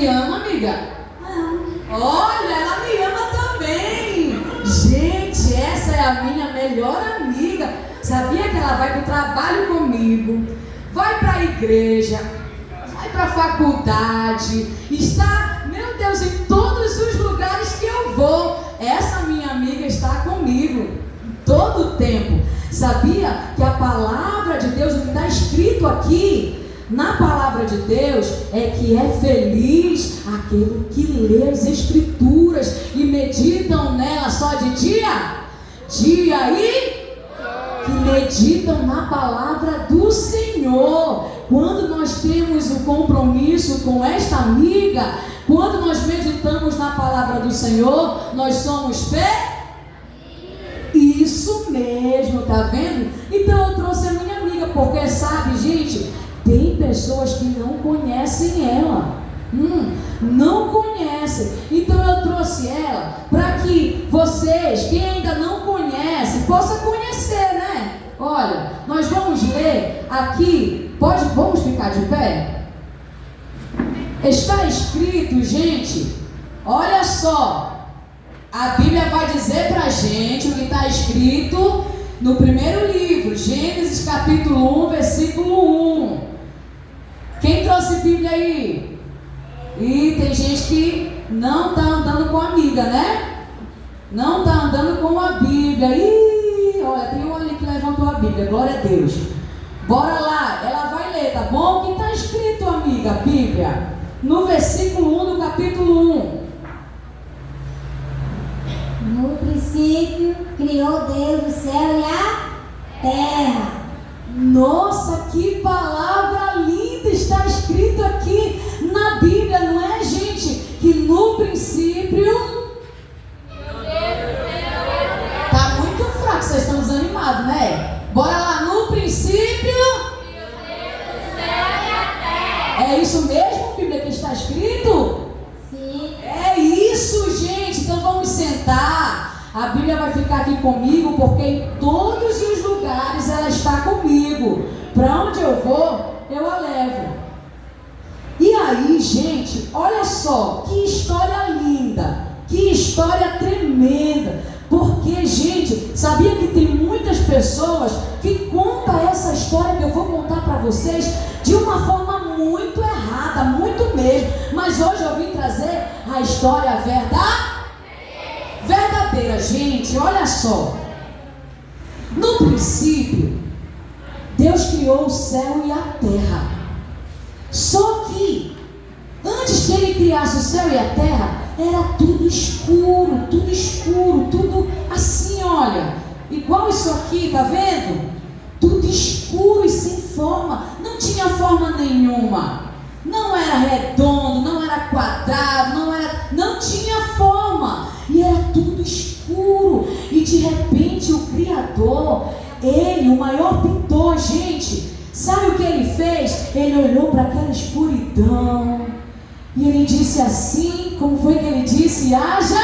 me ama, amiga? Olha, ela me ama também. Gente, essa é a minha melhor amiga. Sabia que ela vai para o trabalho comigo, vai para a igreja, vai para a faculdade, está, meu Deus, em todos os lugares que eu vou. Essa minha amiga está comigo todo o tempo. Sabia que a palavra de Deus, o que está escrito aqui na palavra de Deus, é que é feliz aquele que lê as escrituras e meditam nela só de dia e que meditam na palavra do Senhor. Quando nós temos o compromisso com esta amiga, quando nós meditamos na palavra do Senhor, nós somos isso mesmo, tá vendo? Então eu trouxe a minha amiga, porque sabe, gente, tem pessoas que não conhecem ela, não conhecem. Então eu trouxe ela para que vocês, quem ainda não conhece, possa conhecer, né? Olha, nós vamos ler aqui, vamos ficar de pé? Está escrito, gente, olha só, a Bíblia vai dizer para a gente o que está escrito no primeiro livro, Gênesis capítulo 1, versículo 1. Quem trouxe Bíblia aí? E tem gente que não está andando com a amiga, né? Não está andando com a Bíblia. Ih, olha, tem um ali que levantou a Bíblia, glória a Deus. Bora lá, ela vai ler, tá bom? O que está escrito, amiga, Bíblia? No versículo 1 do capítulo 1. No princípio, criou Deus o céu e a terra. Nossa, que palavra linda está escrito aqui na Bíblia, não é, gente? Que no princípio... Tá muito fraco, vocês estão desanimados, né? Bora lá, no princípio... É isso mesmo, Bíblia, que está escrito? Sim. É isso, gente. Então vamos sentar. A Bíblia vai ficar aqui comigo, porque em todos os lugares ela está comigo. Para onde eu vou, eu a levo. E aí, gente, olha só, que história linda, que história tremenda. Porque, gente, sabia que tem muitas pessoas que contam essa história que eu vou contar para vocês de uma forma muito errada, muito mesmo. Mas hoje eu vim trazer a história verdadeira, gente. Olha só. No princípio, Deus criou o céu e a terra. Só que, antes que Ele criasse o céu e a terra, era tudo escuro, tudo assim, olha. Igual isso aqui, tá vendo? Tudo escuro e sem forma. Não tinha forma nenhuma. Não era redondo, não era quadrado, não tinha forma. E era tudo escuro. E de repente o Criador, Ele, o maior pintor, gente, sabe o que Ele fez? Ele olhou para aquela escuridão e Ele disse assim, como foi que Ele disse? Haja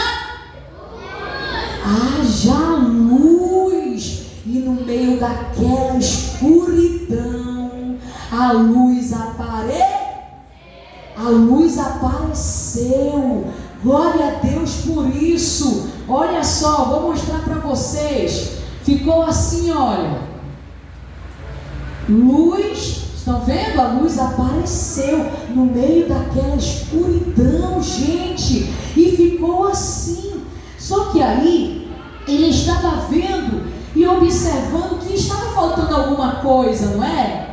luz. E no meio daquela escuridão, a luz apareceu. Glória a Deus por isso. Olha só, vou mostrar para vocês. Ficou assim, olha. Luz, estão vendo? A luz apareceu no meio daquela escuridão, gente. E ficou assim. Só que aí, ele estava vendo e observando que estava faltando alguma coisa, não é?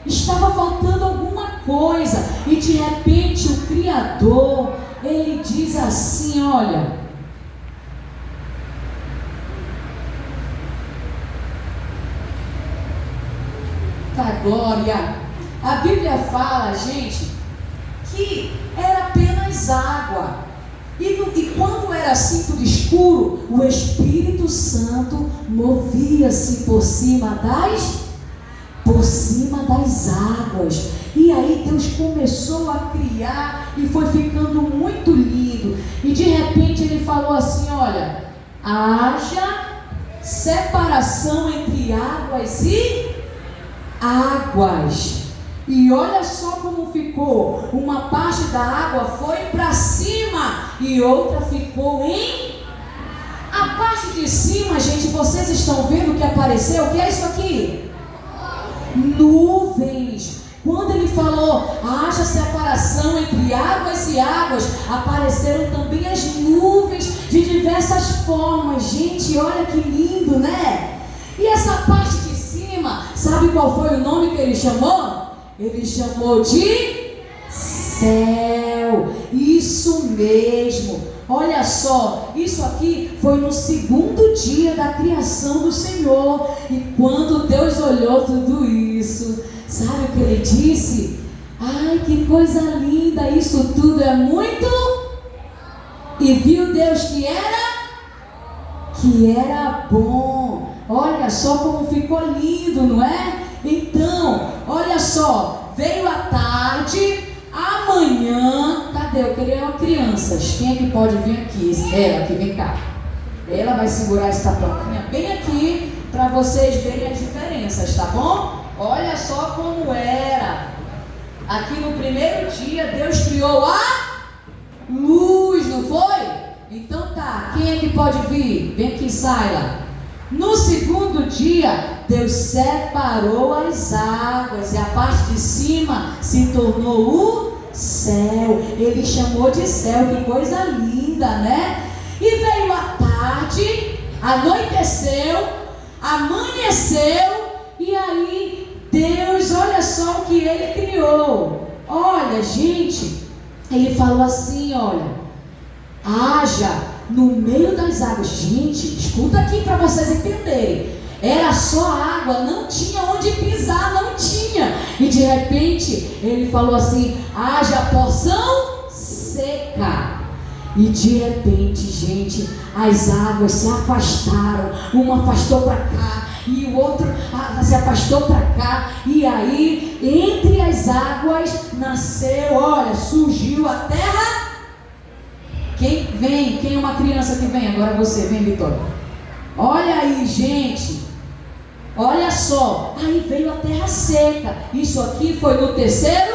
Estava faltando alguma coisa. E de repente o Criador, Ele diz assim, olha. Tá, glória. A Bíblia fala, gente, que era apenas água. E quando era assim tudo escuro, o Espírito Santo movia-se por cima das águas. E aí Deus começou a criar e foi ficando muito lindo. E de repente Ele falou assim, olha, haja separação entre águas e águas. E olha só como ficou. Uma parte da água foi para cima e outra ficou em... A parte de cima, gente, vocês estão vendo o que apareceu? O que é isso aqui? Nuvens. Quando ele falou, haja separação entre águas e águas, apareceram também as nuvens de diversas formas. Gente, olha que lindo, né? E essa parte de cima, sabe qual foi o nome que ele chamou? Ele chamou de céu. Isso mesmo. Olha só, isso aqui foi no segundo dia da criação do Senhor. E quando Deus olhou tudo isso, sabe o que ele disse? Ai, que coisa linda, isso tudo é muito... E viu Deus que era bom. Olha só como ficou lindo, não é? Então, olha só, veio a tarde, amanhã... Cadê? Eu queria crianças. Quem é que pode vir aqui? Ela aqui, vem cá. Ela vai segurar essa plaquinha bem aqui para vocês verem as diferenças, tá bom? Olha só como era. Aqui no primeiro dia, Deus criou a luz, não foi? Então tá, quem é que pode vir? Vem aqui, Saila. No segundo dia, Deus separou as águas e a parte de cima se tornou o céu. Ele chamou de céu, que coisa linda, né? E veio a tarde, anoiteceu, amanheceu, e aí Deus, olha só o que ele criou. Olha, gente, ele falou assim, olha, haja no meio das águas. Gente, escuta aqui para vocês entenderem. Era só água, não tinha onde pisar, não tinha. E de repente, ele falou assim, haja porção seca. E de repente, gente, as águas se afastaram. Uma afastou para cá e o outro se afastou para cá. E aí, entre as águas, nasceu, olha, surgiu a terra. Quem vem? Quem é uma criança que vem? Agora você, vem, Vitória. Olha aí, gente. Olha só. Aí veio a terra seca. Isso aqui foi no terceiro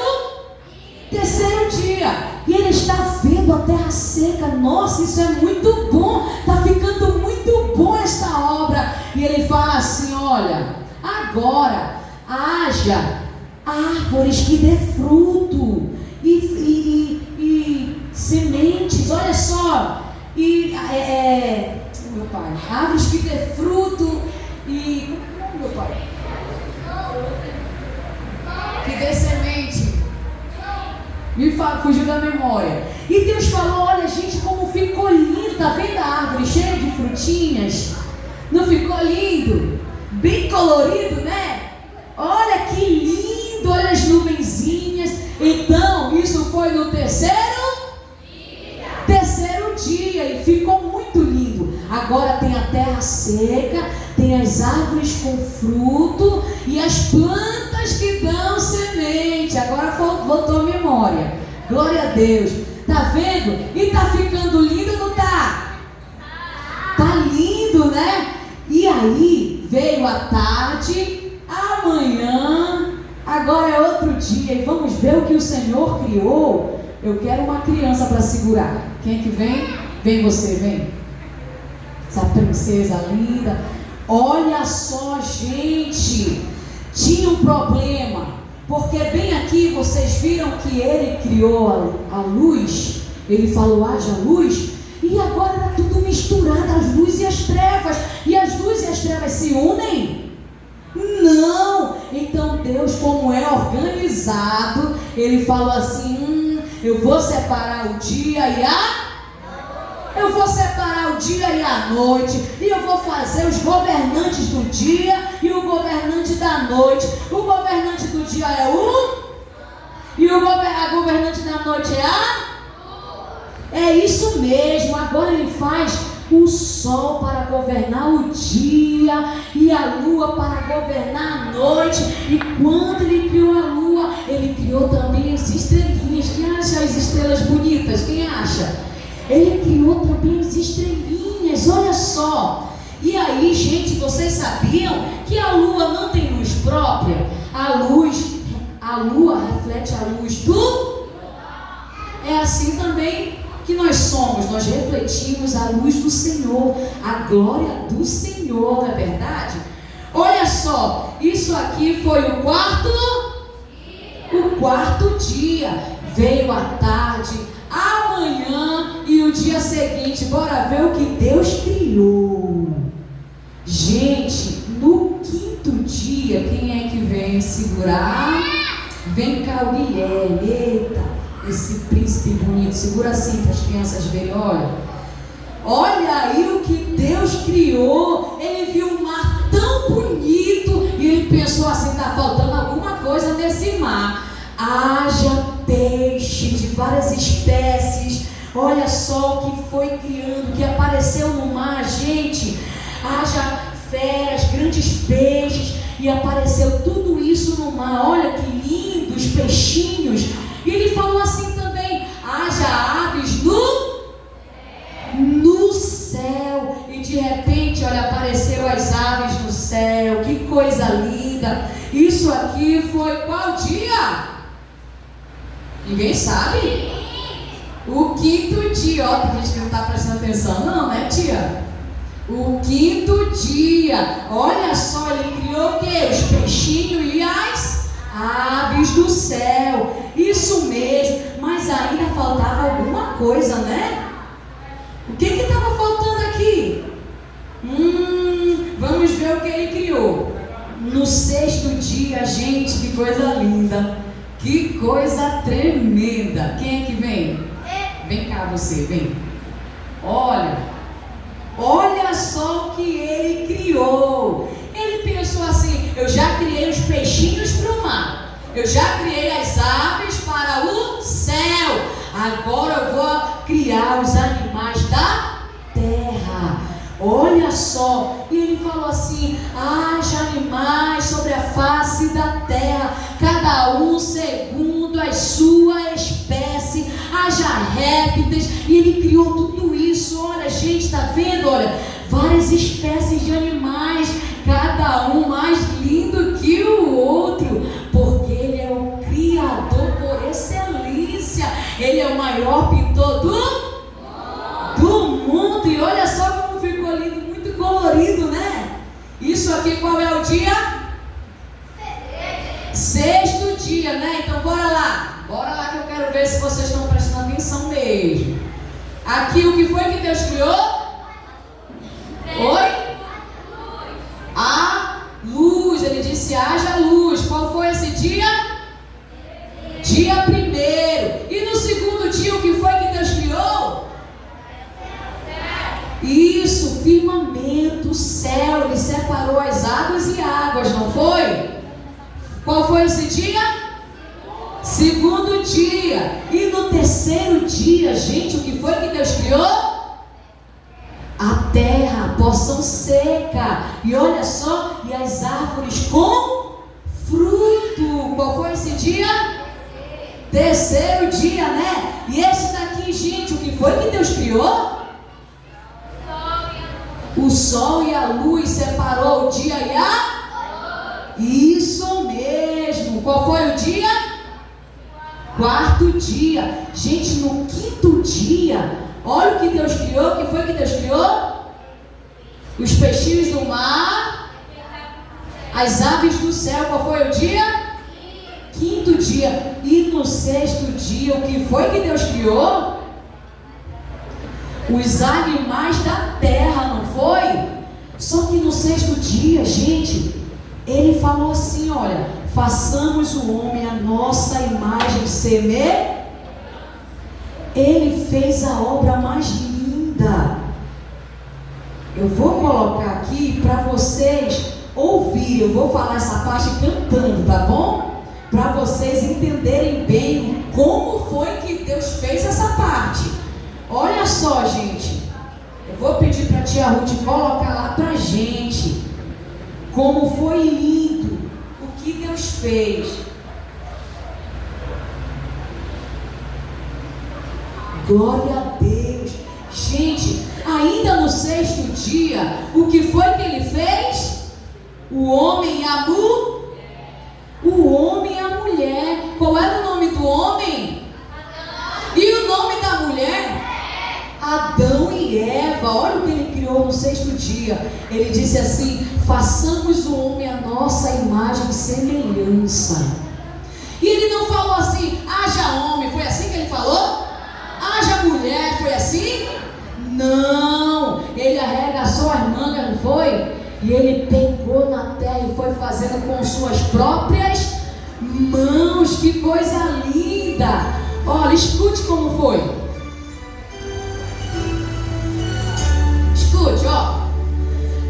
dia. E ele está vendo a terra seca. Nossa, isso é muito bom. Está ficando muito bom esta obra. E ele fala assim, olha, agora haja árvores que dê fruto e sementes, olha só, meu pai, árvores que dê fruto e, meu pai, que dê semente, fugiu da memória. E Deus falou, olha gente, como ficou lindo, tá vendo a árvore cheia de frutinhas? Não ficou lindo? Bem colorido, né? Olha que lindo, olha as nuvenzinhas. Então, isso foi no terceiro dia e ficou muito lindo. Agora tem a terra seca, tem as árvores com fruto e as plantas que dão semente. Agora voltou a memória. Glória a Deus. Tá vendo? E tá ficando lindo, não tá? Tá lindo, né? E aí veio a tarde, amanhã, agora é outro dia e vamos ver o que o Senhor criou. Eu quero uma criança para segurar. Quem é que vem? Vem você, vem. Essa princesa linda. Olha só, gente. Tinha um problema. Porque bem aqui vocês viram que ele criou a luz. Ele falou, haja luz. E agora era tudo misturado, as luzes e as trevas. E as luzes e as trevas se unem? Não. Então Deus, como é organizado, ele falou assim, eu vou separar o dia e eu vou separar o dia e a noite, e eu vou fazer os governantes do dia e o governante da noite. O governante do dia é e a governante da noite é isso mesmo. Agora ele faz o sol para governar o dia e a lua para governar a noite. E quando ele criou a lua, ele criou também as estrelinhas. Quem acha as estrelas bonitas? Quem acha? Ele criou também as estrelinhas, olha só. E aí, gente, vocês sabiam que a lua não tem luz própria? A lua reflete a luz do... É assim também que nós somos, nós refletimos a luz do Senhor, a glória do Senhor, não é verdade? Olha só, isso aqui foi o quarto dia, veio a tarde, amanhã e o dia seguinte. Bora ver o que Deus criou. Gente, no quinto dia, quem é que vem segurar? Vem cá o Guilherme, eita, esse príncipe bonito, segura assim para as crianças verem, olha aí o que Deus criou. Ele viu um mar tão bonito e ele pensou assim, está faltando alguma coisa nesse mar. Haja peixe de várias espécies. Olha só o que foi criando, que apareceu no mar, gente. Haja feras, grandes peixes, e apareceu tudo isso no mar. Olha que lindo, os peixinhos. E ele falou assim também: haja aves no céu. E de repente, olha, apareceu as aves no céu. Que coisa linda. Isso aqui foi qual dia? Ninguém sabe? O quinto dia. Ó, tem gente que não está prestando atenção não, né, tia? O quinto dia. Olha só, ele criou o quê? Os peixinhos e as aves do céu. Isso mesmo. Mas ainda faltava alguma coisa, né? O que estava faltando aqui? Vamos ver o que ele criou. No sexto dia, gente, que coisa linda. Que coisa tremenda. Quem é que vem? Vem cá você, vem. Olha só o que ele criou. Ele pensou assim: eu já criei os peixinhos para o mar, eu já criei as aves para o céu, agora eu vou criar os animais da terra. Olha só, e ele falou assim: haja animais sobre a face da terra, cada um segundo a sua espécie, haja répteis. E ele criou tudo isso. Olha, gente, está vendo? Olha, várias espécies de animais, cada um mais lindo que o outro, porque ele é o Criador por excelência. Ele é o maior pintor do mundo. E olha só como ficou lindo, muito colorido, né? Isso aqui qual é o dia? Sexto dia, né? Então bora lá que eu quero ver se vocês estão prestando atenção mesmo. Aqui o que foi que Deus criou? Oi? A luz. Ele disse: haja luz. Qual foi esse dia? Dia primeiro. E no segundo dia o que foi que Deus criou? Isso, firmamento, céu. Ele separou as águas e águas, não foi? Qual foi esse dia? Segundo dia. E no terceiro dia, gente, o que foi que Deus criou? A terra, a porção seca. E olha só, e as árvores com fruto. Qual foi esse dia? Terceiro dia, né? E esse daqui, gente, o que foi que Deus criou? O sol e a luz, separou o dia e a... Isso mesmo. Qual foi o dia? Quarto dia. Gente, no quinto dia, olha o que Deus criou. O que foi que Deus criou? Os peixinhos do mar, as aves do céu. Qual foi o dia? Quinto dia. E no sexto dia, o que foi que Deus criou? Os animais da terra, não foi? Só que no sexto dia, gente, ele falou assim: olha, façamos o homem a nossa imagem semelhante. Ele fez a obra mais linda. Eu vou colocar aqui para vocês ouvirem. Eu vou falar essa parte cantando, tá bom? Para vocês entenderem bem como foi que Deus fez essa parte. Olha só, gente. Eu vou pedir para a tia Ruth colocar lá para a gente como foi lindo o que Deus fez. Glória a Deus. Gente, ainda no sexto dia, o que foi que ele fez? O homem e a mulher. Ele disse assim: façamos o homem a nossa imagem e semelhança. E ele não falou assim: haja homem, foi assim que ele falou? Haja mulher, foi assim? Não, ele arregaçou as mangas, não foi? E ele pegou na terra e foi fazendo com suas próprias mãos. Que coisa linda! Olha, escute como foi. Escute, ó.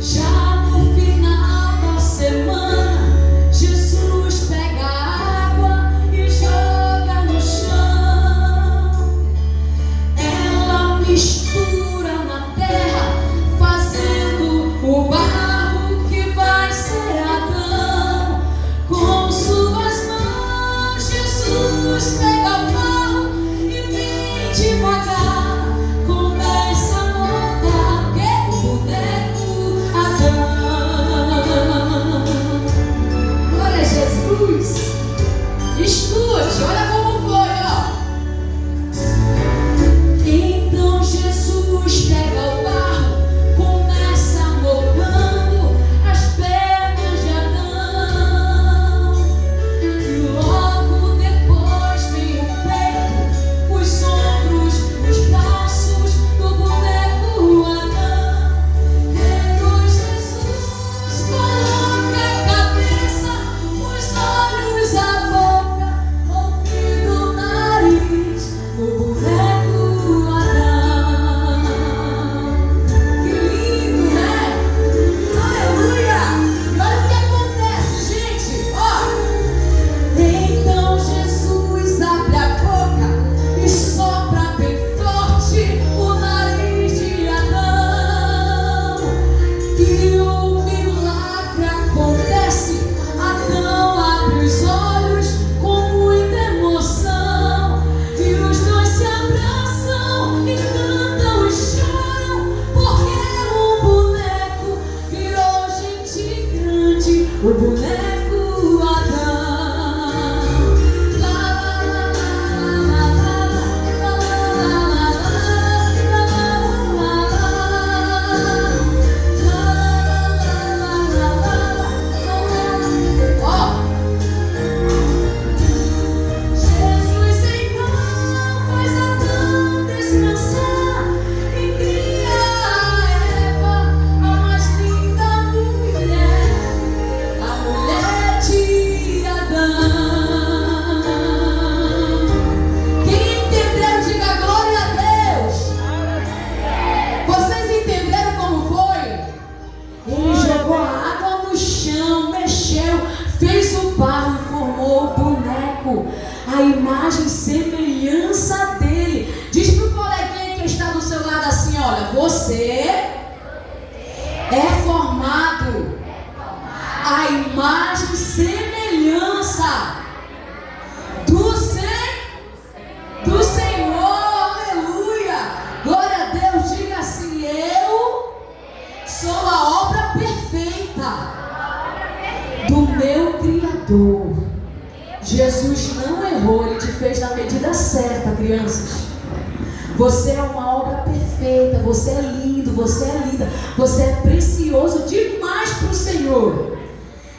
Já no final da semana, Jesus pega a água e joga no chão. Ela mistura na terra, fazendo o barro que vai ser Adão. Com suas mãos, Jesus pega o barro e bem devagar começa a montar o boneco Adão. Glória a Jesus. Escute, olha como foi, ó. Então Jesus pega o barro, começa molhando as pernas de Adão. Logo depois vem o peito, os ombros, os braços do boneco Adão. Depois Jesus coloca a cabeça, os olhos, a boca, ouvido, o nariz do boneco Adão. Que lindo, né? Aleluia! E olha o que acontece, gente, ó. Então Jesus abre a boca e sopra bem forte o nariz de Adão. E o milagre acontece. Adão abre os olhos com muita emoção. E os dois se abraçam e cantam e choram, porque o boneco virou gente grande, o boneco Adão. Ó, Jesus então faz Adão descansar e cria a Eva, a mais linda mulher, a mulher de Adão. Quem entendeu, diga glória a Deus. Vocês entenderam como foi? Ele jogou a água no chão, mexeu, fez o barro e formou o boneco, a imagem e semelhança dele. Diz pro coleguinha que está do seu lado assim: olha, você é formado a imagem e semelhança do Senhor. Aleluia! Glória a Deus. Diga assim: eu sou a obra perfeita do meu Criador. Jesus não errou, Ele te fez na medida certa, crianças. Você é uma obra perfeita, você é lindo, você é linda, você é precioso demais para o Senhor.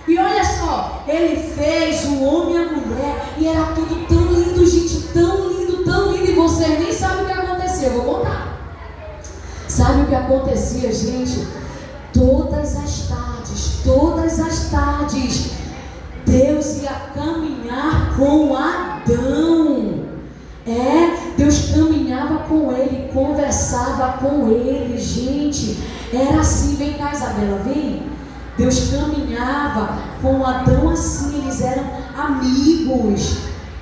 E olha só, Ele fez o homem e a mulher, e era tudo tão lindo, gente, tão lindo, e vocês nem sabem o que aconteceu. Eu vou contar. Sabe o que acontecia, gente? Todas as tardes, Deus ia caminhar com Adão. Deus caminhava com ele, conversava com ele, gente. Era assim. Vem cá, Isabela, vem. Deus caminhava com Adão assim, eles eram amigos.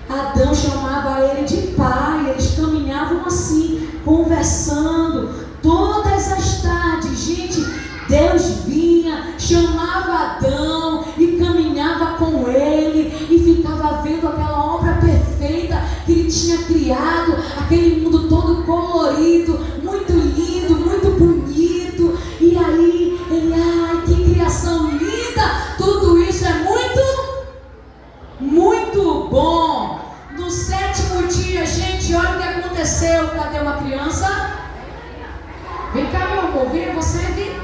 Adão chamava ele de pai, eles caminhavam assim, conversando. Todas as tardes, gente, Deus vinha, chamava Adão e caminhava com ele e ficava vendo aquela obra perfeita que ele tinha criado, aquele mundo todo colorido, muito lindo, muito bonito. E aí ele, ai, que criação linda! Tudo isso é muito bom. No 7º dia, gente, olha o que aconteceu. Cadê uma criança? Vem cá, meu amor, vem você vir.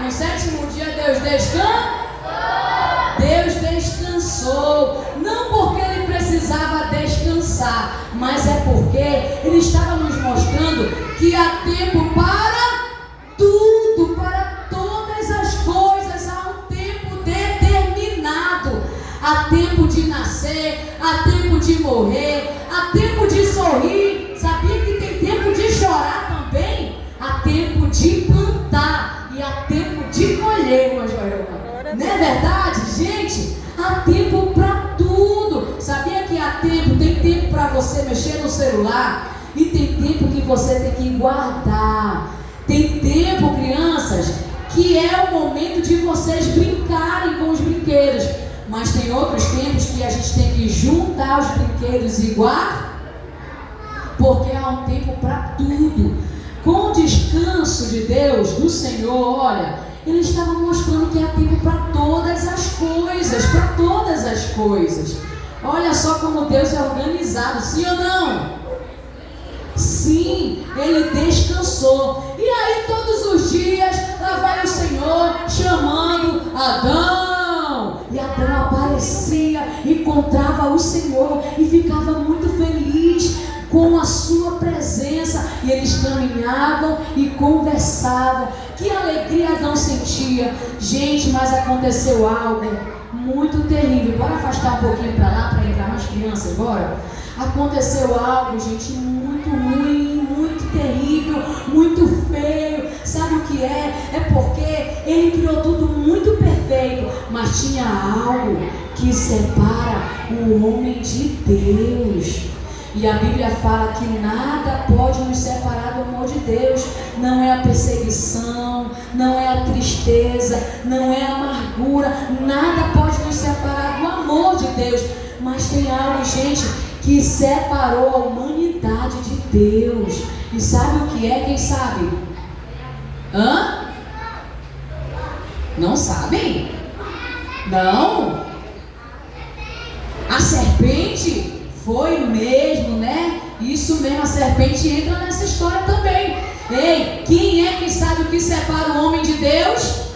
No sétimo dia Deus descansou. Deus descansou. Não porque Ele precisava descansar, mas é porque Ele estava nos mostrando que há tempo para tudo, para todas as coisas. Há um tempo determinado. Há tempo de nascer, há tempo de morrer, há tempo de sorrir. Sabia que tem tempo de chorar também? Há tempo de plantar e há tempo de colher, irmã Joelma. Não é verdade, gente? Há tempo para tudo. Sabia que há tempo? Tem tempo para você mexer no celular e tem tempo que você tem que guardar. Tem tempo, crianças, que é o momento de vocês brincarem com os brinquedos. Mas tem outros tempos que a gente tem que juntar os brinquedos e guardar, porque há um tempo para tudo. Com o descanso de Deus, do Senhor, olha, Ele estava mostrando que há tempo para todas as coisas, para todas as coisas. Olha só como Deus é organizado, sim ou não? Sim, Ele descansou. E aí todos os dias, lá vai o Senhor chamando Adão. E Adão aparecia, encontrava o Senhor e ficava muito feliz com a sua presença. E eles caminhavam e conversavam. Que alegria Adão sentia. Gente, mas aconteceu algo muito terrível. Bora afastar um pouquinho para lá, para entrar mais crianças agora. Aconteceu algo, gente, muito ruim, muito terrível, muito feio. Sabe o que é? É porque Ele criou tudo muito perfeito, mas tinha algo que separa o homem de Deus. E a Bíblia fala que nada pode nos separar do amor de Deus. Não é a perseguição, não é a tristeza, não é a amargura. Nada pode nos separar do amor de Deus. Mas tem algo, gente, que separou a humanidade de Deus. E sabe o que é? Quem sabe? Não sabem? Não? A serpente foi mesmo, né? Isso mesmo, a serpente entra nessa história também. Ei, quem é que sabe o que separa o homem de Deus?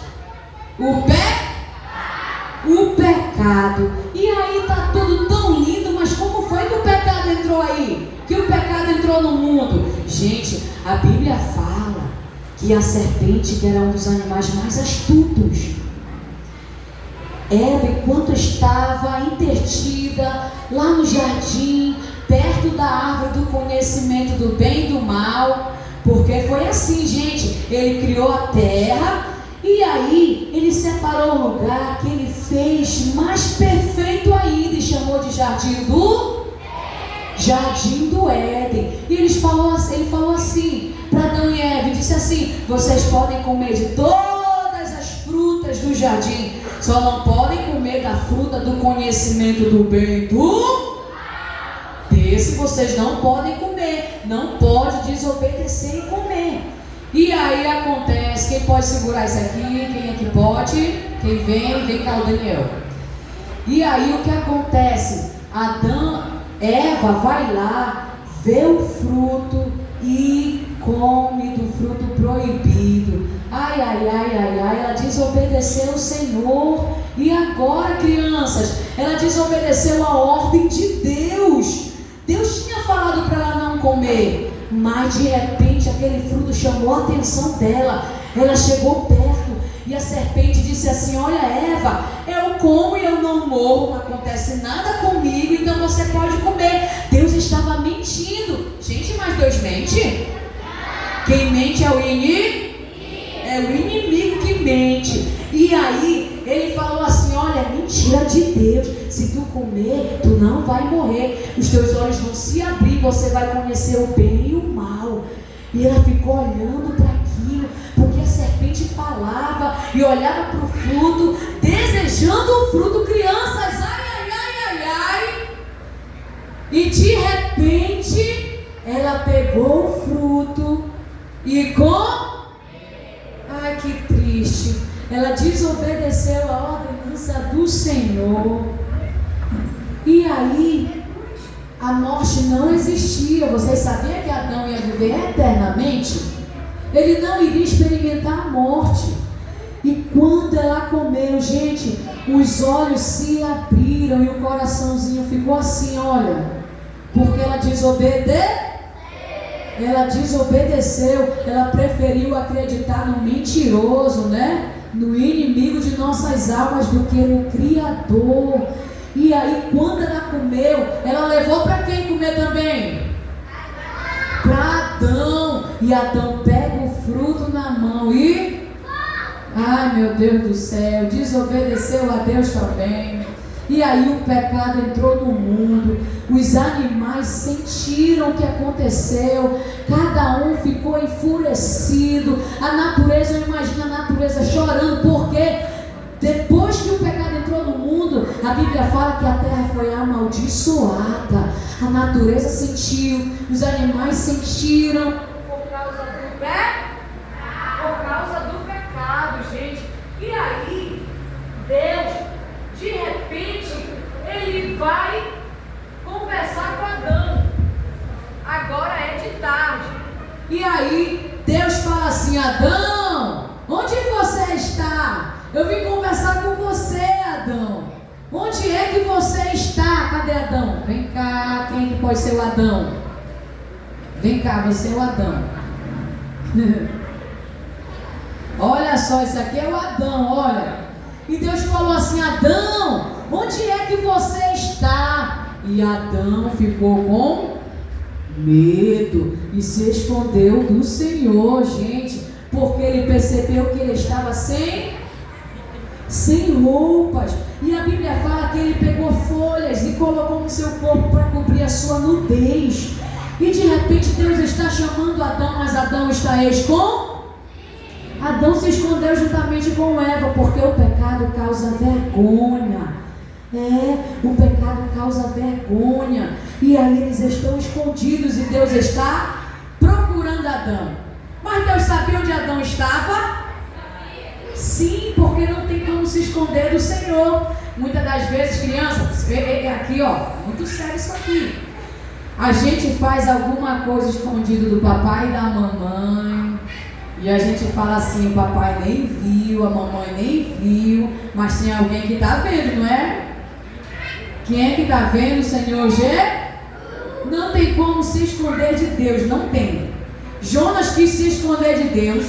O pecado. E aí tá tudo tão lindo, mas como foi que o pecado entrou aí? Que o pecado entrou no mundo? Gente, a Bíblia fala que a serpente, que era um dos animais mais astutos, Eva, enquanto estava interdita lá no jardim, perto da árvore do conhecimento do bem e do mal, porque foi assim, gente, Ele criou a terra e aí Ele separou o lugar que Ele fez mais perfeito ainda e chamou de Jardim do Éden. E Ele falou assim para Adão e Eva, e disse assim: vocês podem comer de todas as frutas do jardim, só não podem comer da fruta do conhecimento do bem e do mal. Desse vocês não podem comer, não pode desobedecer e comer. E aí acontece, quem pode segurar isso aqui? Quem é que pode? Quem vem cá o Daniel. E aí o que acontece? Eva vai lá, vê o fruto e come do fruto proibido. Ai, ela desobedeceu o Senhor. E agora, crianças, ela desobedeceu a ordem de Deus. Deus tinha falado para ela não comer, mas de repente aquele fruto chamou a atenção dela. Ela chegou perto e a serpente disse assim: olha, Eva, eu como e eu não morro, não acontece nada comigo, então você pode comer. Deus estava mentindo. Gente, mas Deus mente? Quem mente é o inimigo que mente. E aí Ele falou assim: olha, mentira de Deus, se tu comer, tu não vai morrer, os teus olhos vão se abrir, você vai conhecer o bem e o mal. E ela ficou olhando para aquilo, porque a serpente falava e olhava para o fruto, desejando o fruto. Crianças, ai. E de repente ela pegou o fruto e ai, que triste, ela desobedeceu a ordenança do Senhor. E aí a morte não existia. Vocês sabiam que Adão ia viver eternamente? Ele não iria experimentar a morte. E quando ela comeu, gente, os olhos se abriram e o coraçãozinho ficou assim, olha, porque ela desobedeceu, ela preferiu acreditar no mentiroso, né? No inimigo de nossas almas do que no Criador. E aí, quando ela comeu, ela levou para quem comer também? Para Adão. E Adão pega o fruto na mão e... ai, meu Deus do céu, desobedeceu a Deus também. E aí o pecado entrou no mundo, os animais sentiram o que aconteceu, cada um ficou enfurecido, a natureza, eu imagino a natureza chorando, porque depois que o pecado entrou no mundo, a Bíblia fala que a terra foi amaldiçoada, a natureza sentiu, os animais sentiram, por causa do pecado, gente. E aí, Deus, de repente, ele vai conversar com Adão. Agora é de tarde. E aí, Deus fala assim: Adão, onde você está? Eu vim conversar com você, Adão. Onde é que você está? Cadê Adão? Vem cá, quem é que pode ser o Adão? Vem cá, você é o Adão. Olha só, esse aqui é o Adão, olha. E Deus falou assim: Adão, onde é que você está? E Adão ficou com medo e se escondeu do Senhor, gente, porque ele percebeu que ele estava sem roupas. E a Bíblia fala que ele pegou folhas e colocou no seu corpo para cobrir a sua nudez. E de repente Deus está chamando Adão, mas Adão está escondido. Adão se escondeu juntamente com Eva, porque o pecado causa vergonha. O pecado causa vergonha. E aí eles estão escondidos e Deus está procurando Adão. Mas Deus sabia onde Adão estava? Sim, porque não tem como se esconder do Senhor. Muitas das vezes, crianças, aqui ó, muito sério isso aqui. A gente faz alguma coisa escondido do papai e da mamãe. E a gente fala assim: o papai nem viu, a mamãe nem viu, mas tem alguém que está vendo, não é? Quem é que está vendo, Senhor G? Não tem como se esconder de Deus, não tem. Jonas quis se esconder de Deus,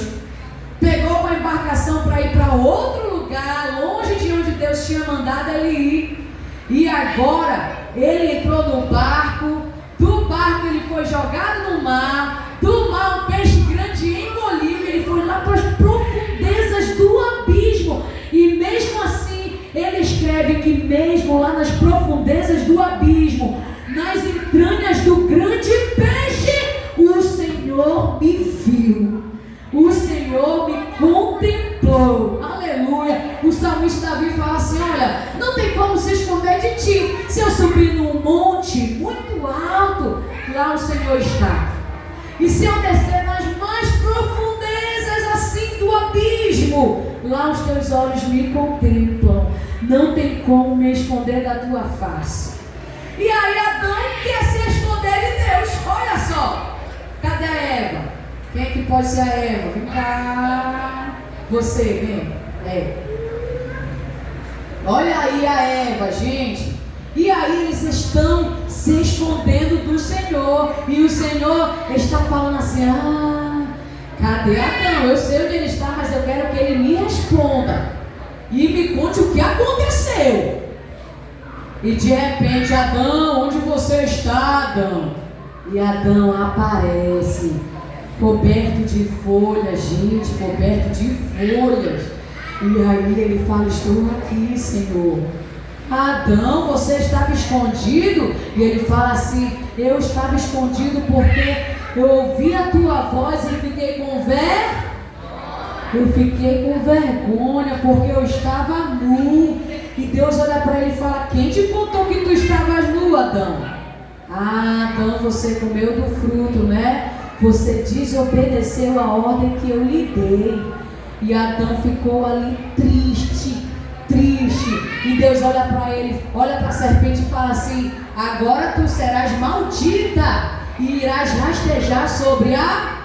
pegou uma embarcação para ir para outro lugar, longe de onde Deus tinha mandado ele ir. E agora ele entrou no barco, do barco ele foi jogado no mar, do mar um peixe grande engoliu, ele foi lá para as profundezas do abismo. E mesmo assim, ele escreve que mesmo lá nas profundezas do abismo, nas entranhas do grande peixe, o Senhor me viu, o Senhor me contemplou. Aleluia. O salmista Davi fala assim: olha, não tem como se esconder de ti. Se eu subir num monte muito alto, lá o Senhor está. E se eu descer nas mais profundezas assim do abismo, lá os teus olhos me contemplam. Não tem como me esconder da tua face. E aí Adão quer se esconder de Deus. Olha só, cadê a Eva? Quem é que pode ser a Eva? Vem cá. Você, vem. Olha aí a Eva, gente. E aí eles estão se escondendo do Senhor. E o Senhor está falando assim: cadê Adão? Eu sei onde ele está, mas eu quero que ele me responda e me conte o que aconteceu. E de repente: Adão, onde você está, Adão? E Adão aparece, coberto de folhas, gente, coberto de folhas. E aí ele fala: estou aqui, Senhor. Adão, você estava escondido? E ele fala assim: eu estava escondido porque eu ouvi a tua voz e fiquei com vergonha, porque eu estava nu. E Deus olha para ele e fala: quem te contou que tu estavas nu, Adão? Adão, você comeu do fruto, né? Você desobedeceu a ordem que eu lhe dei. E Adão ficou ali triste. E Deus olha para ele, olha para a serpente e fala assim: agora tu serás maldita e irás rastejar sobre a...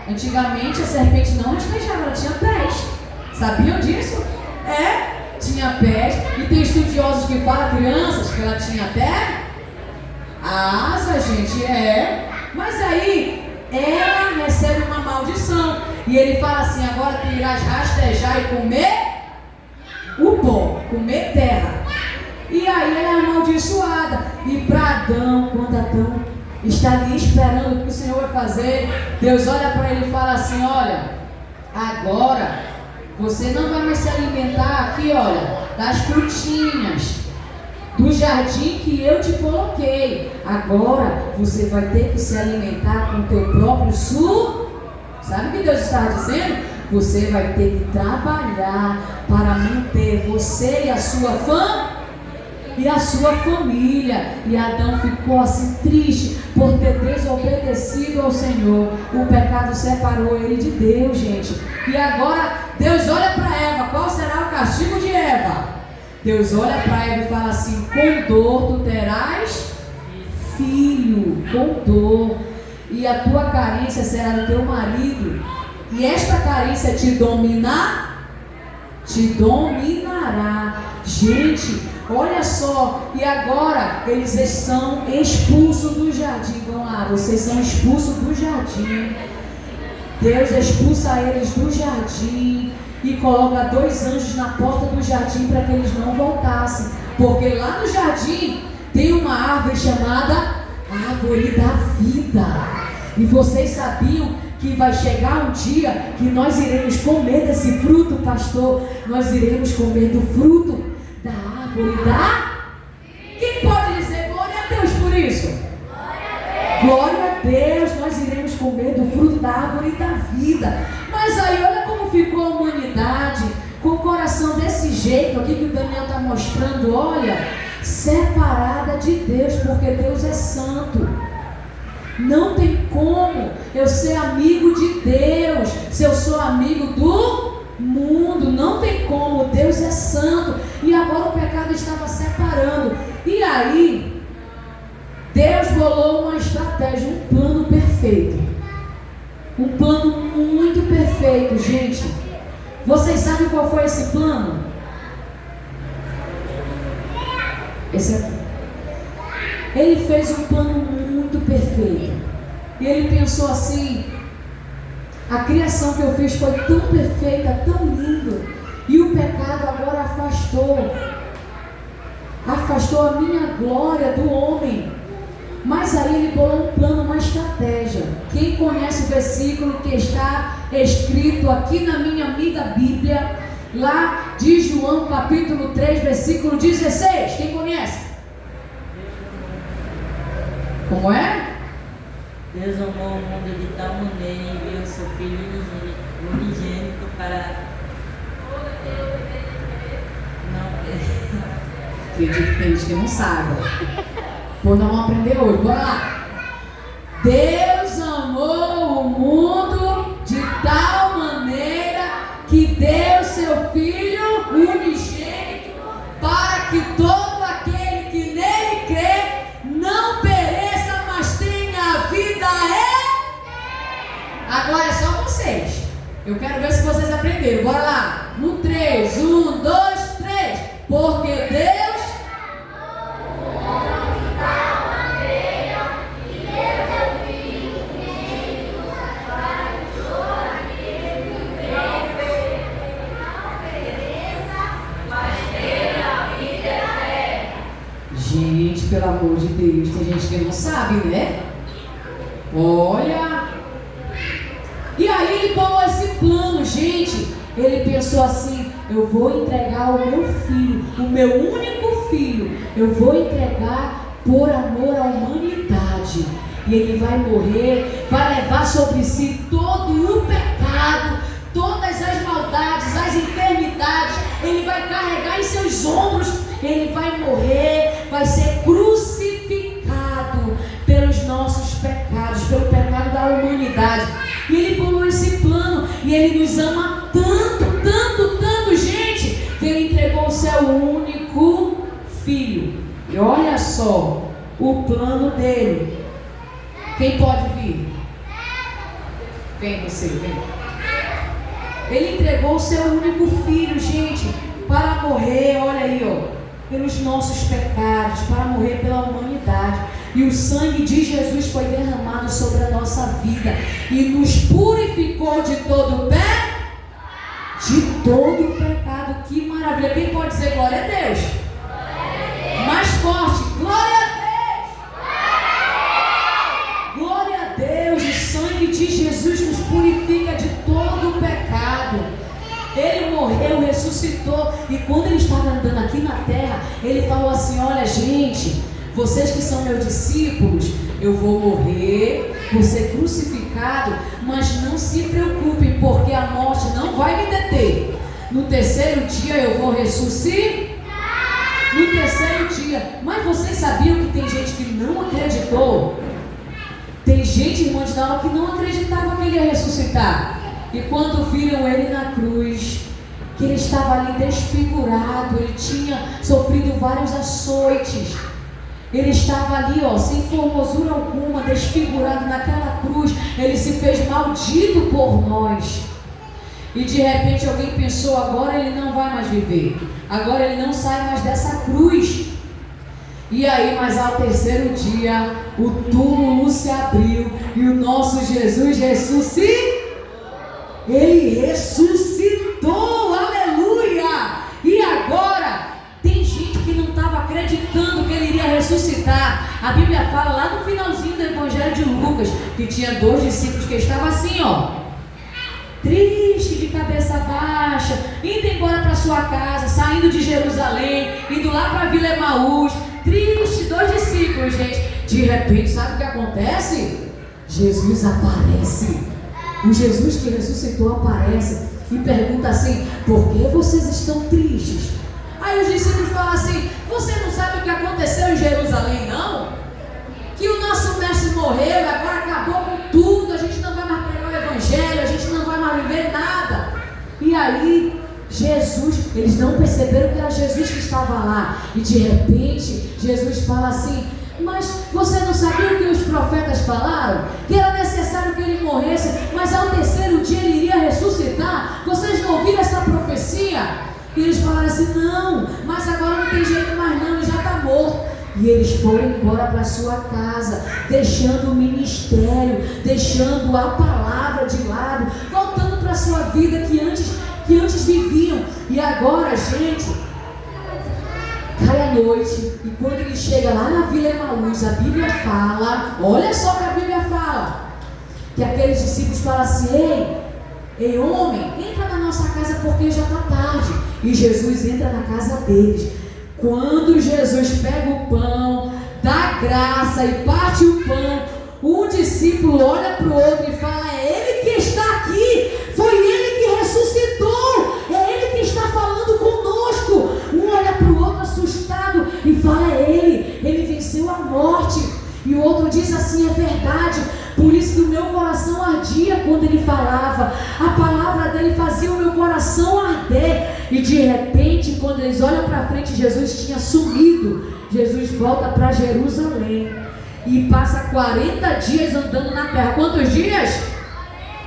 Antigamente a serpente não rastejava, ela tinha pés. Sabiam disso? Tinha pés. E tem estudiosos que falam, crianças, que ela tinha até asa, gente, Mas aí, ela recebe uma maldição. E ele fala assim, agora tu irás rastejar e comer o pó, comer terra. E aí ela é amaldiçoada. E para Adão, quando Adão está ali esperando o que o Senhor vai fazer, Deus olha para ele e fala assim, olha, agora você não vai mais se alimentar aqui, olha, das frutinhas do jardim que eu te coloquei. Agora você vai ter que se alimentar com o teu próprio suor. Sabe o que Deus está dizendo? Você vai ter que trabalhar para manter você e a sua família. E Adão ficou assim triste por ter desobedecido ao Senhor. O pecado separou ele de Deus, gente. E agora Deus olha para Eva. Qual será o castigo de Eva? Deus olha para Eva e fala assim, com dor tu terás filho, com dor. E a tua carência será do teu marido. E esta carência te dominará. Gente, olha só. E agora eles são expulsos do jardim. Vão lá, vocês são expulsos do jardim. Deus expulsa eles do jardim e coloca 2 anjos na porta do jardim para que eles não voltassem. Porque lá no jardim tem uma árvore chamada Árvore da Vida. E vocês sabiam que vai chegar um dia que nós iremos comer desse fruto, pastor? Nós iremos comer do fruto da árvore da... Quem pode dizer glória a Deus por isso? Glória a Deus, nós iremos comer do fruto da árvore da vida. Mas aí olha como ficou a humanidade, com o coração desse jeito aqui que o Daniel está mostrando, olha, separada de Deus, porque Deus é santo. Não tem como eu ser amigo de Deus se eu sou amigo do mundo. Não tem como, Deus é santo. E agora o pecado estava separando. E aí Deus bolou uma estratégia, um plano perfeito. Um plano muito perfeito, gente. Vocês sabem qual foi esse plano? Esse aqui. Ele fez um plano muito perfeito. E ele pensou assim, a criação que eu fiz foi tão perfeita, tão linda. E o pecado agora afastou a minha glória do homem. Mas aí ele bolou um plano, uma estratégia. Quem conhece o versículo que está escrito aqui na minha amiga Bíblia, lá de João capítulo 3, versículo 16, quem conhece? Como é? Deus amou o mundo de tal maneira e enviou seu Filho unigênito para... Acredito que tem gente que não sabe. Nós vamos aprender hoje, bora lá. Deus amou o mundo de tal maneira que deu seu Filho unigênito para que todo aquele que nele crê não pereça, mas tenha a vida Agora é só vocês. Eu quero ver se vocês aprenderam. Bora lá. No 3, 1, 2, 3. Porque Deus Gente, pelo amor de Deus, tem gente que não sabe, né? Olha! E aí ele bolou esse plano, gente. Ele pensou assim, eu vou entregar o meu filho, o meu único filho, eu vou entregar por amor à humanidade. E ele vai morrer, vai levar sobre si todo o pecado, todas as maldades, as enfermidades. Ele vai carregar em seus ombros. Ele vai morrer, vai ser crucificado pelos nossos pecados, pelo pecado da humanidade. E ele bolou esse plano, e ele nos ama tanto, tanto, tanto, gente, que ele entregou o seu único filho. E olha só o plano dele. Quem pode vir? Vem você, vem. Ele entregou o seu único filho, gente, para morrer, olha aí, ó, pelos nossos pecados, para morrer pela humanidade. E o sangue de Jesus foi derramado sobre a nossa vida e nos purificou de todo o pecado. Que maravilha! Quem pode dizer glória a Deus? Mais forte, glória a Deus! Glória a Deus! O sangue de Jesus nos purifica de todo o pecado. Ele morreu, ressuscitou, e quando ele estava andando aqui na terra, ele falou assim: olha, gente, vocês que são meus discípulos, eu vou morrer, vou ser crucificado, mas não se preocupem, porque a morte não vai me deter. No terceiro dia eu vou ressuscitar. No terceiro dia. Mas vocês sabiam que tem gente que não acreditou? Tem gente, irmã de Dalma, que não acreditava que ele ia ressuscitar. E quando viram ele na cruz, que ele estava ali desfigurado, ele tinha sofrido vários açoites, ele estava ali, ó, sem formosura alguma, desfigurado naquela cruz, ele se fez maldito por nós. E de repente alguém pensou: agora ele não vai mais viver, agora ele não sai mais dessa cruz. E aí, mas ao terceiro dia, o túmulo se abriu e o nosso Jesus ressuscitou. Ele ressuscitou, aleluia! E agora, tem gente que não estava acreditando que ele iria ressuscitar. A Bíblia fala lá no finalzinho do Evangelho de Lucas, que tinha 2 discípulos que estavam assim, ó, triste, de cabeça baixa, indo embora para sua casa, saindo de Jerusalém, indo lá para a Vila Emaús, triste, 2 discípulos, gente. De repente, sabe o que acontece? Jesus aparece. O Jesus que ressuscitou aparece e pergunta assim: por que vocês estão tristes? Aí os discípulos falam assim: você não sabe o que aconteceu em Jerusalém, não? Que o nosso mestre morreu e agora acabou com tudo, a gente não vai mais pregar o Evangelho, a gente não vai mais viver nada. E aí Jesus, eles não perceberam que era Jesus que estava lá. E de repente Jesus fala assim: mas você não sabia o que os profetas falaram? Que era necessário que ele morresse, mas ao terceiro dia ele iria ressuscitar? Vocês não ouviram essa profecia? E eles falaram assim: não, mas agora não tem jeito mais não, ele já está morto. E eles foram embora para sua casa, deixando o ministério, deixando a palavra de lado, voltando para a sua vida que antes viviam. E agora, gente, cai a noite, e quando ele chega lá na Vila Emaús, a Bíblia fala, olha só o que a Bíblia fala, que aqueles discípulos falam assim: ei homem, entra na nossa casa porque já está tarde. E Jesus entra na casa deles. Quando Jesus pega o pão, dá graça e parte o pão, um discípulo olha para o outro e fala: é ele que está aqui, foi ele que ressuscitou, é ele que está falando conosco. Um olha para o outro assustado e fala: é ele venceu a morte. E o outro diz assim: é verdade, por isso que o meu coração ardia quando ele falava, a palavra dele fazia o meu coração arder. E de repente, quando eles olham para frente, Jesus tinha sumido. Jesus volta para Jerusalém e passa 40 dias andando na terra. Quantos dias?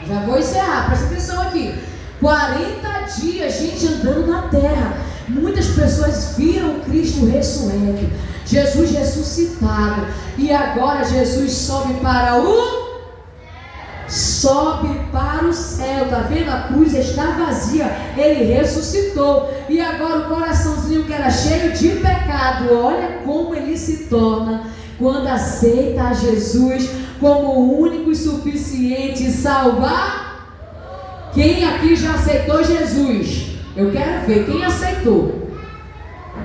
Já vou encerrar, presta atenção aqui. 40 dias, gente, andando na terra. Muitas pessoas viram Cristo ressurreto, Jesus ressuscitado. E agora Jesus sobe para o céu, tá vendo? A cruz está vazia, ele ressuscitou. E agora o coraçãozinho que era cheio de pecado, olha como ele se torna quando aceita a Jesus como o único e suficiente salvar. Quem aqui já aceitou Jesus? Eu quero ver quem aceitou.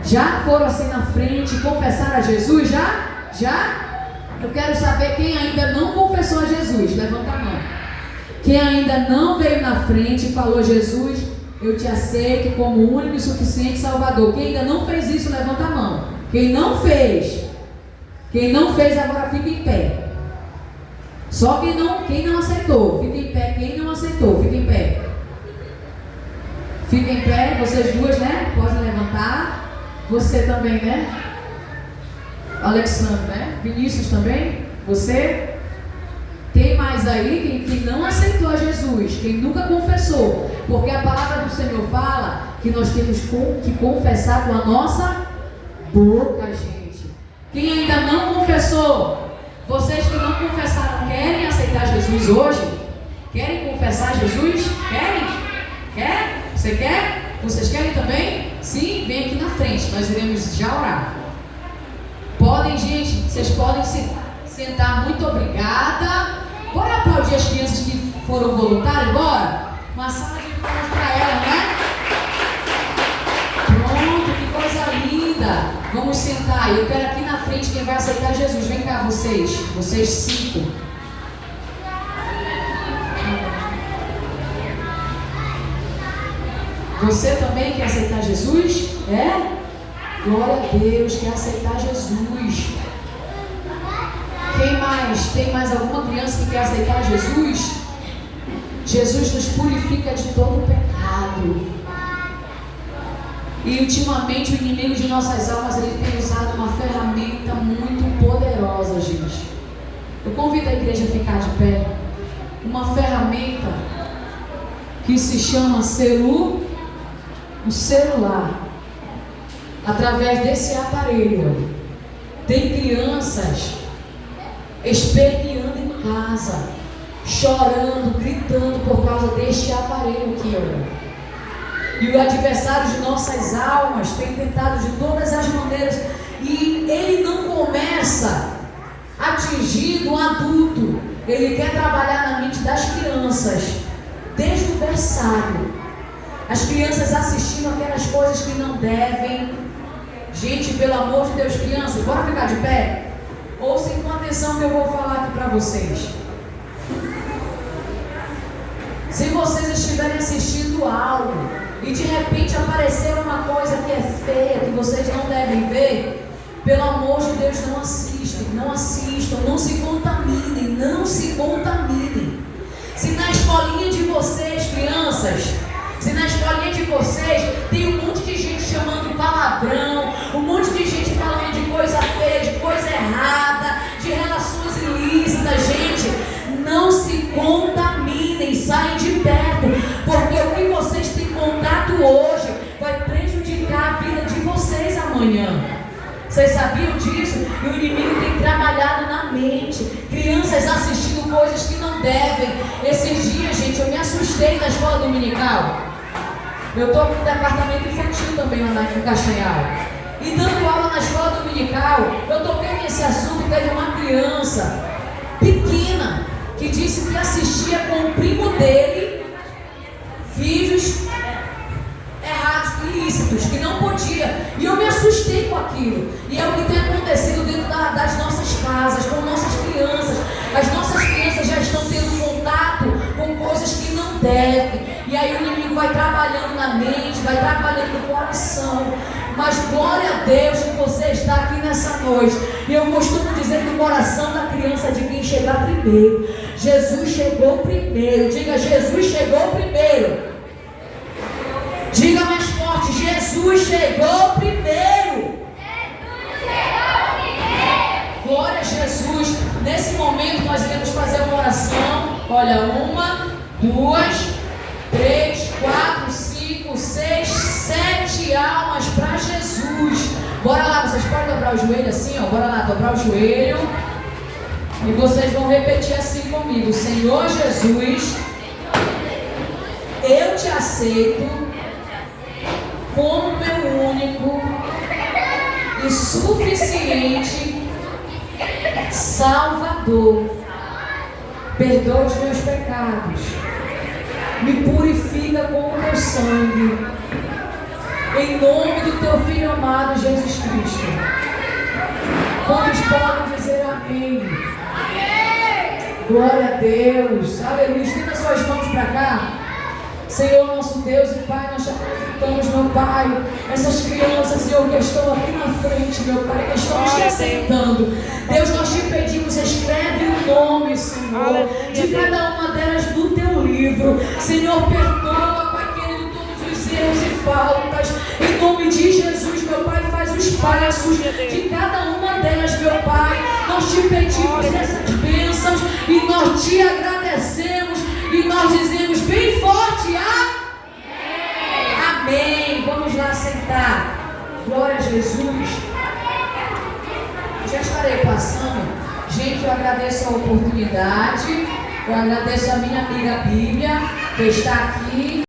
Já foram assim na frente, confessaram a Jesus? Já? Eu quero saber quem ainda não confessou a Jesus. Levanta a mão. Quem ainda não veio na frente e falou: Jesus, eu te aceito como o único e suficiente Salvador. Quem ainda não fez isso, levanta a mão. Quem não fez agora fica em pé. Só quem não aceitou, fica em pé. Quem não aceitou, fica em pé. Fica em pé, vocês duas, né? Podem levantar. Você também, né? Alexandre, né? Vinícius também? Você? Tem mais aí quem não aceitou a Jesus? Jesus, quem nunca confessou, porque a palavra do Senhor fala que nós temos que confessar com a nossa boca, gente. Quem ainda não confessou, vocês que não confessaram, querem aceitar Jesus hoje? Querem confessar Jesus? Querem? Quer? Você quer? Vocês querem também? Sim? Vem aqui na frente, nós iremos já orar. Podem, gente, vocês podem se sentar. Muito obrigada. Bora aplaudir as crianças que foram voluntárias? Bora? Uma salva de palmas para elas, né? Pronto, que coisa linda. Vamos sentar. Eu quero aqui na frente quem vai aceitar Jesus. Vem cá, vocês. Vocês 5. Você também quer aceitar Jesus? É? Glória a Deus, quer aceitar Jesus. Quem mais? Tem mais alguma criança que quer aceitar Jesus? Jesus nos purifica de todo pecado. E ultimamente o inimigo de nossas almas, ele tem usado uma ferramenta muito poderosa, gente. Eu convido a igreja a ficar de pé. Uma ferramenta que se chama o celular. Através desse aparelho, tem crianças esperneando em casa, chorando, gritando por causa deste aparelho aqui, olha. E o adversário de nossas almas tem tentado de todas as maneiras, e ele não começa atingindo um adulto, ele quer trabalhar na mente das crianças, desde o berçário. As crianças assistindo aquelas coisas que não devem. Gente, pelo amor de Deus, crianças, bora ficar de pé? Ouçam com atenção que eu vou falar aqui para vocês. Se vocês estiverem assistindo algo e de repente aparecer uma coisa que é feia, que vocês não devem ver, pelo amor de Deus, não assistam, não se contaminem, não se contaminem. Se na escolinha de vocês, crianças, se na escolinha de vocês tem um monte de gente chamando palavrão, um monte de gente falando de coisa feia, de coisa errada, de relações ilícitas, gente, não se contaminem, saem de perto, porque o que vocês têm contato hoje vai prejudicar a vida de vocês amanhã. Vocês sabiam disso? E o inimigo tem trabalhado na mente. Crianças assistindo coisas que não devem. Esses dias, gente, eu me assustei na escola dominical. Eu estou no departamento infantil também lá em Castanhal. E dando aula na escola dominical, eu toquei nesse assunto e teve uma criança pequena que disse que assistia com o primo dele vídeos errados, ilícitos, que não podia. E eu me assustei com aquilo. E é o que tem acontecido dentro das nossas casas, com nossas crianças. As nossas crianças já estão tendo contato com coisas que não devem. E aí o inimigo vai trabalhando na mente, vai trabalhando no coração. Mas glória a Deus que você está aqui nessa noite. E eu costumo dizer que o coração da criança é de quem chegar primeiro. Jesus chegou primeiro. Diga, Jesus chegou primeiro. Diga mais forte, Jesus chegou primeiro. Glória a Jesus. Nesse momento nós iremos fazer uma oração. Olha, 1, 2, 3, 4, 5, 6, 7 almas para Jesus. Bora lá, vocês podem dobrar o joelho assim, ó. Bora lá, dobrar o joelho. E vocês vão repetir assim comigo. Senhor Jesus, eu te aceito como meu único e suficiente Salvador. Perdoa os meus pecados, me purifica com o teu sangue, em nome do teu Filho amado Jesus Cristo. Quantos podem dizer amém? Glória a Deus, aleluia. Estenda suas mãos para cá. Senhor, nosso Deus e Pai, nós te apresentamos, meu Pai, essas crianças, Senhor, que estão aqui na frente, meu Pai, que estão te aceitando. Deus, nós te pedimos, escreve o nome, Senhor, de cada uma delas no teu livro. Senhor, perdoa, Pai querido, todos os erros e faltas. Em nome de Jesus, meu Pai, faz os passos de cada uma delas, meu Pai. Nós te pedimos essas bênçãos e nós te agradecemos e nós dizemos dizemos bem forte, amém. Vamos lá sentar. Glória a Jesus. Já estarei passando. Gente, eu agradeço a oportunidade. Eu agradeço a minha amiga Bíblia, que está aqui.